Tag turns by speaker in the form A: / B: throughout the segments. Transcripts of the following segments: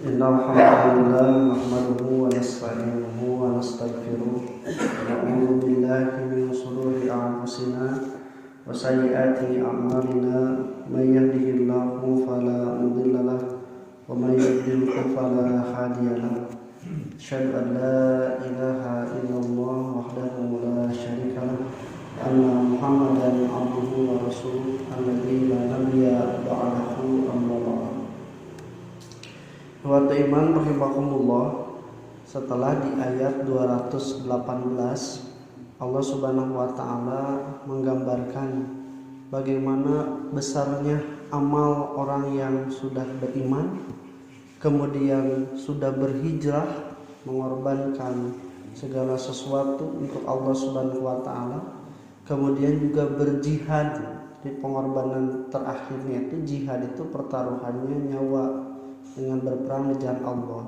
A: Innal hamdalillah nahmaduhu wa nasta'inuhu wa nastaghfiruh wa na'udzu billahi min shururi anfusina wa sayyiati a'malina may yahdihillahu fala mudilla lahu wa may yudlil fala hadiya lahu asyhadu an la ilaha illallah wahdahu la syarika lahu anna muhammadan abduhu wa rasuluh alladzi la nabiyya ba'dahu amma ba'd. Wahai iman rahimakumullah, setelah di ayat 218 Allah Subhanahu wa taala menggambarkan bagaimana besarnya amal orang yang sudah beriman, kemudian sudah berhijrah, mengorbankan segala sesuatu untuk Allah Subhanahu wa taala, kemudian juga berjihad. Di pengorbanan terakhirnya itu jihad, itu pertaruhannya nyawa dengan berperang di jalan Allah.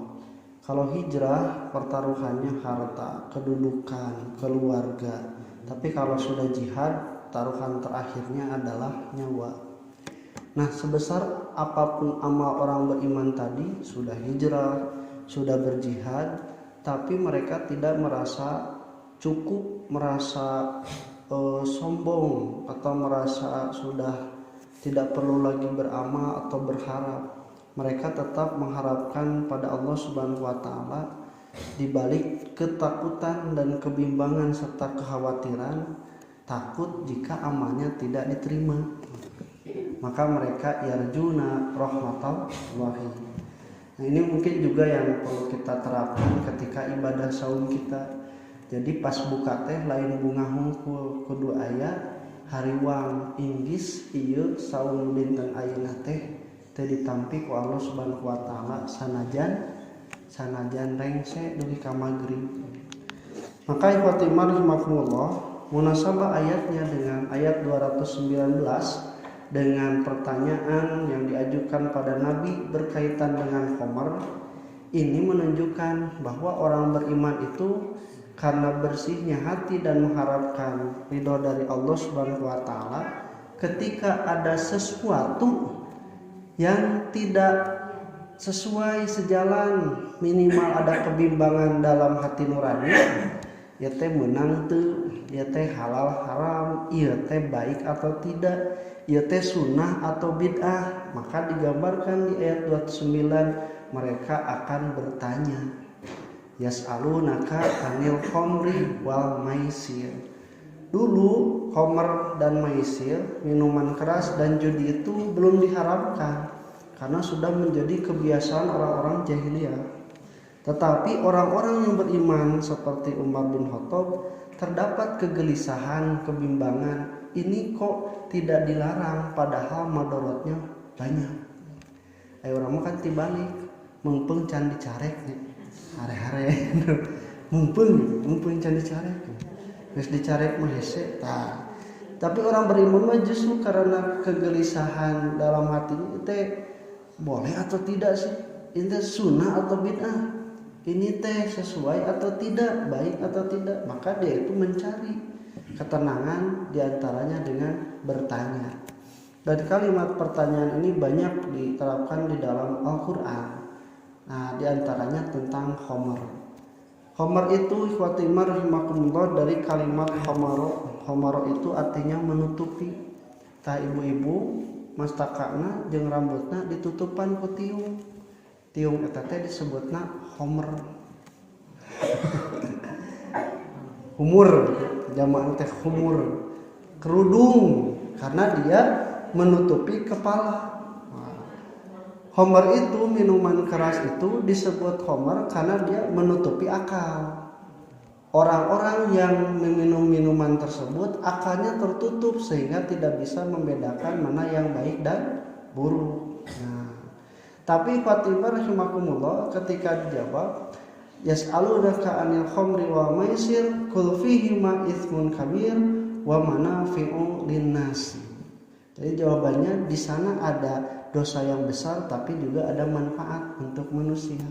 A: Kalau hijrah pertaruhannya harta, kedudukan, keluarga. Tapi kalau sudah jihad, taruhan terakhirnya adalah nyawa. Nah, sebesar apapun amal orang beriman tadi, sudah hijrah, sudah berjihad, tapi mereka tidak merasa cukup, merasa sombong, atau merasa sudah tidak perlu lagi beramal atau berharap. Mereka tetap mengharapkan pada Allah Subhanahu wa taala. Di balik ketakutan dan kebimbangan serta kekhawatiran, takut jika amalnya tidak diterima, maka mereka yarjuna rahmatallahi. Nah, ini mungkin juga yang perlu kita terapkan ketika ibadah saum kita. Jadi pas buka teh lain bunga hungkul kudu aya hariwang inggis ieu saum dinten ayeuna teh teu ditampi ku Allah Subhanahu wa taala sanajan rengse dugi ka magrib. Maka ikhwati rahimakumullah, munasabah ayatnya dengan ayat 219 dengan pertanyaan yang diajukan pada Nabi berkaitan dengan khamar, ini menunjukkan bahwa orang beriman itu karena bersihnya hati dan mengharapkan ridho dari Allah Subhanahu wa taala, ketika ada sesuatu yang tidak sesuai sejalan, minimal ada kebimbangan dalam hati nurani, ya teh menang teu, ya teh halal haram, ya teh baik atau tidak, ya teh sunnah atau bid'ah, maka digambarkan di ayat 29 mereka akan bertanya, yas'alunaka anil khamri wal maisir. Dulu khamr dan maisir, minuman keras dan judi itu belum diharamkan karena sudah menjadi kebiasaan orang-orang jahiliyah. Tetapi orang-orang yang beriman seperti Umar bin Khattab terdapat kegelisahan, kebimbangan. Ini kok tidak dilarang padahal madaratnya banyak. Ayo orang kan tibalik, mumpung can dicarek nih. Hare-hare mumpung can dicarek. Geus dicarek mah hese tah. Tapi orang beriman mah justru karena kegelisahan dalam hatinya teh boleh atau tidak sih? Ini sunnah atau bid'ah? Ini teh sesuai atau tidak, baik atau tidak? Maka dia itu mencari ketenangan diantaranya dengan bertanya. Dan kalimat pertanyaan ini banyak diterapkan di dalam Al-Quran. Nah, diantaranya tentang khamar. Khamar itu ikhwati rahimakumullah dari kalimat khamaro. Khamaro itu artinya menutupi. Tah ibu-ibu mastakana jeung rambutna ditutupan ku tiung. Tiung eta teh disebutna khamr. Humur, jamaah teh humur. Kerudung karena dia menutupi kepala. Khamar itu, minuman keras itu disebut khamar karena dia menutupi akal. Orang-orang yang meminum minuman tersebut akalnya tertutup sehingga tidak bisa membedakan mana yang baik dan buruk. Nah, tapi Fatimah rahimakumullah ketika dijawab yas'alunaka 'anil khamri wa maisir qul fihima itsmun kabir wa manafi'u lin-nas. Jadi jawabannya di sana ada dosa yang besar tapi juga ada manfaat untuk manusia.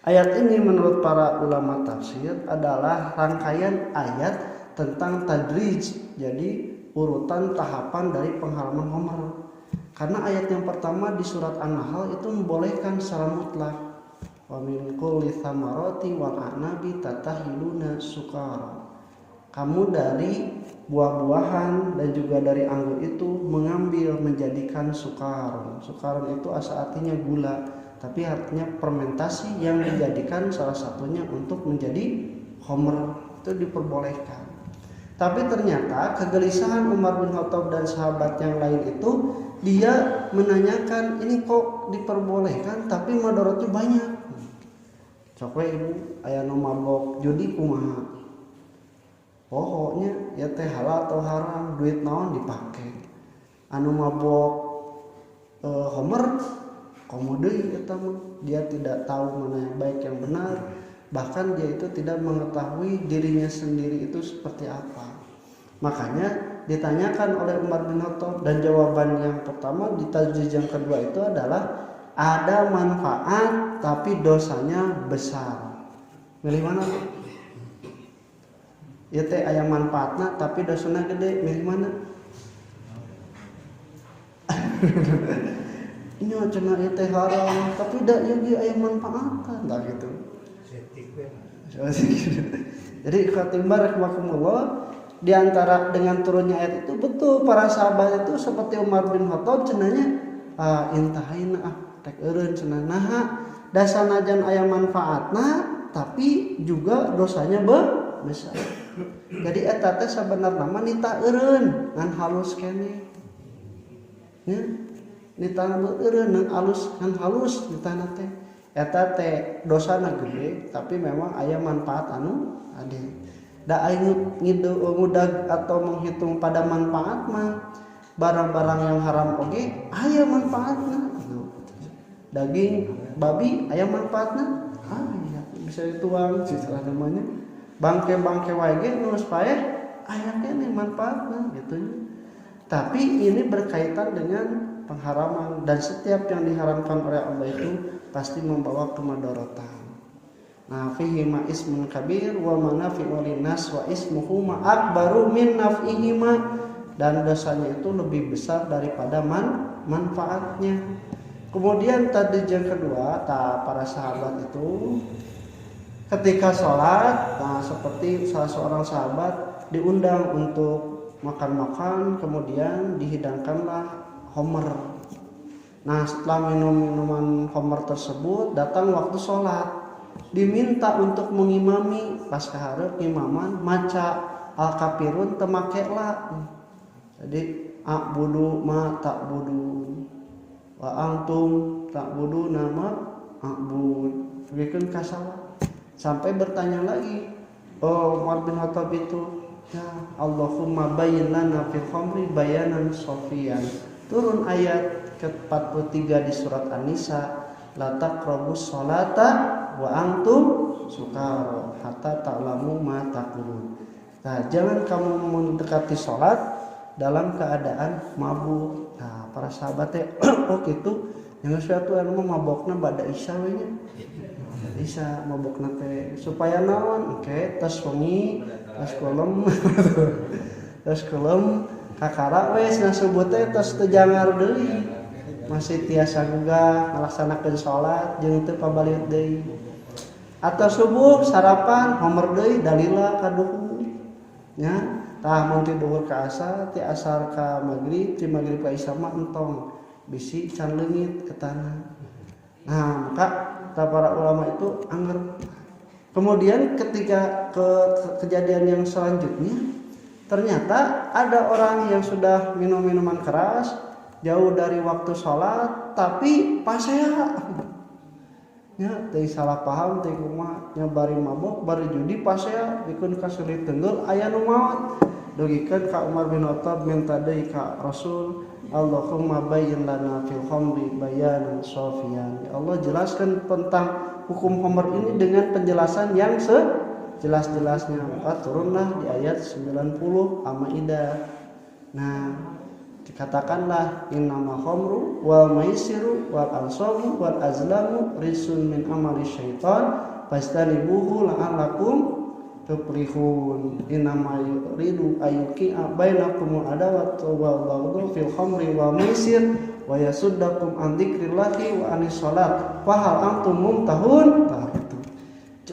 A: Ayat ini menurut para ulama tafsir adalah rangkaian ayat tentang tadrij, jadi urutan tahapan dari pengharaman khamr. Karena ayat yang pertama di surat An-Nahl itu membolehkan secara mutlak. Wa min kulli thamarati wal a'nabi tatahiluna sukara. Kamu dari buah-buahan dan juga dari anggur itu mengambil menjadikan sukaron. Sukaron itu artinya gula, tapi artinya fermentasi yang dijadikan salah satunya untuk menjadi khamr, itu diperbolehkan. Tapi ternyata kegelisahan Umar bin Khattab dan sahabat yang lain itu, dia menanyakan, ini kok diperbolehkan tapi madaratnya banyak. Cokwe ibu aya nu mabok judi kumaha? Pokoknya ya teh halal atau haram, duit naon dipake. Anu mabok homer komodeui eta mah, dia tidak tahu mana yang baik yang benar, bahkan dia itu tidak mengetahui dirinya sendiri itu seperti apa. Makanya ditanyakan oleh Umar bin Khattab, dan jawaban yang pertama di tajwid yang kedua itu adalah ada manfaat tapi dosanya besar. Milih mana? Ya teh aya manfaatna tapi dosana gede, milih mana? Ini cenah ieu teh haram tapi da ieu ge aya manfaatan tah gitu. Jadi khatimbar rahimakumullah, di antara dengan turunnya ayat itu betul para sahabat itu seperti Umar bin Khattab cenanya intahaina rek eureun cenah naha dasanajan aya manfaatna tapi juga dosanya besar. Jadi eta teh sabenerna mah nita eureun ngan halus keneh. Nya nita eureun ngan halus nitana teh. Eta teh dosana gede tapi memang aya manfaat anu ade. Da aing ngudag atau menghitung pada manfaat mah barang-barang yang haram oge aya manfaatna. Daging babi aya manfaatna? Aya, bisa dituang istilah namanya. Bangke-bangke wae ge nu paeh aya keneh manfaatna gitu. Tapi ini berkaitan dengan pengharaman, dan setiap yang diharamkan oleh Allah itu pasti membawa kemudaratan. Nah, fihi ma ismun kabir wa manafi'u linnas wa ismuhu ma akbaru min naf'ihima, dan dosanya itu lebih besar daripada manfaatnya. Kemudian tadi yang kedua, para sahabat itu ketika sholat, seperti salah seorang sahabat diundang untuk makan-makan, kemudian dihidangkanlah homer. Nah, setelah minum minuman homer tersebut, datang waktu sholat, diminta untuk mengimami. Pas kaharep imaman maca al-kafirun teu make la. Jadi a'budu ma ta'budun wa antum ta'budu nama a'bud. Berikan kasawa sampai bertanya lagi, Umar bin Khattab itu, ya Allahumma bayyin lana fil khamri bayanan sofian. Turun ayat ke-43 di surat An-Nisa, la taqrabus sholata wa antum sukara hatta ta'lamu ma taqulun. Nah, jangan kamu mendekati sholat dalam keadaan mabuk. Nah, para sahabat teh oh gitu, yang suatu anu mabokna bada isya we nya. Isya mabokna teh supaya naon? Oke, tos wengi, tos kolom. Tos kolom kakara we cenah subuh teh tos teu jangar deui. Masih tiasa juga melaksanakan sholat jeung teu pabaliut deui. Atau subuh sarapan homer deui dalila kaduhur. Nya, tah mun ti duhur ka asar, ti asar ka magrib, ti magrib ka isya mah entong bisi can leungit etana. Nah, maka para ulama itu anger. Kemudian ketika kejadian yang selanjutnya, ternyata ada orang yang sudah minum minuman keras jauh dari waktu sholat tapi pasea. Ya, teh salah paham teh kumaha nya bari mabok bari judi pasea dikeun kasulit tenggel aya nu maot. Dugikeun ka Umar bin Khattab minta deui ka Rasul, Allahumma bayyin lana fil khamri bayanan shafiyan. Ya Allah, jelaskan tentang hukum khamr ini dengan penjelasan yang sejelas-jelasnya. Maka turunlah di ayat 90 Al-Maidah. Nah, dikatakanlah innama khamru wal maisiru wal ansabu wal azlamu rijsun min amali syaitan fastanibuhu la'allakum tuflihun. Innama yuridu ayyuqi'a bainakumul adawata wal baghdha fil khamri wal maisir wa yasuddakum an dzikrillahi wa anis salat fa hal antum muntahun. Tah itu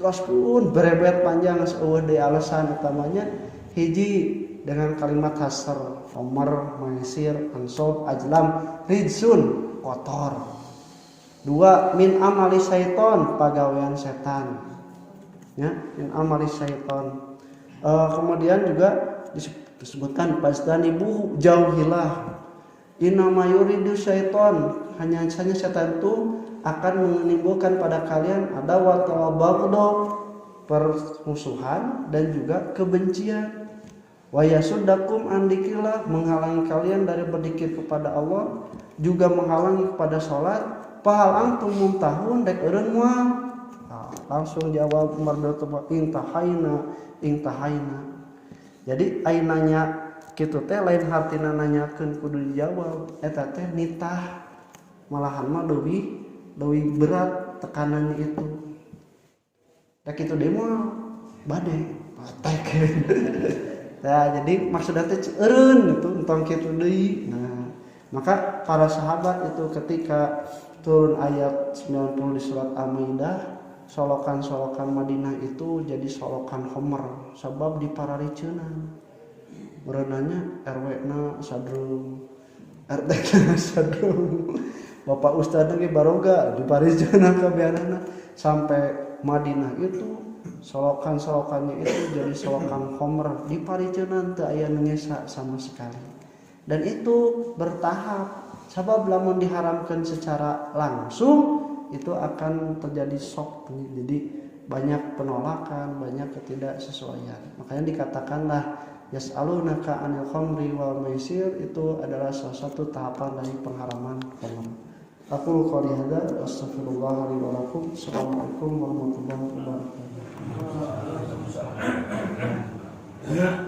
A: jelaskeun berebet panjang eueuh deui alasan utamanya hiji dengan kalimat hasr Umar maisir ansab ajlam rijsun kotor. Dua min amali syaiton pagawean setan ya min amali syaiton. Kemudian juga disebutkan pastanibuhu jauhilah innama yuridu syaiton hanya setan itu akan menimbulkan pada kalian adawat wa baghdha permusuhan dan juga kebencian. Wa yasuddakum an dzikrillah menghalangi kalian dari berzikir kepada Allah juga menghalangi kepada salat. Fahal antum muntahun dek eureun moal. Langsung jawab Umar bin Khattab intahaina. Jadi ainanya kitu teh lain hartina nanyakeun kudu dijawab eta teh nitah malahan mah leuwih berat tekanannya itu. Da kitu deui moal bade patek. Nah, jadi maksudnya teh eureun gitu entong kitu deui. Nah, maka para sahabat itu ketika turun ayat 90 di surat Al-Maidah, solokan-solokan Madinah itu jadi solokan Homer sabab diparariceunan. Berenanya RW-na sadrung, RT-na sadrung. Bapak Ustadz ge baroga diparariceunan kabeanana sampai Madinah itu solokan-solokannya itu jadi solokan Homer dipariceunan teu aya nu ngesa sama sekali. Dan itu bertahap. Sabab lamun diharamkan secara langsung itu akan terjadi shock, jadi banyak penolakan, banyak ketidaksesuaian. Makanya dikatakanlah yas'alunaka 'anil khamri wal maisir itu adalah salah satu tahapan dari pengharaman khamr. Aku qouli hadza astaghfirullah li wa lakum. Assalamualaikum warahmatullahi wabarakatuh.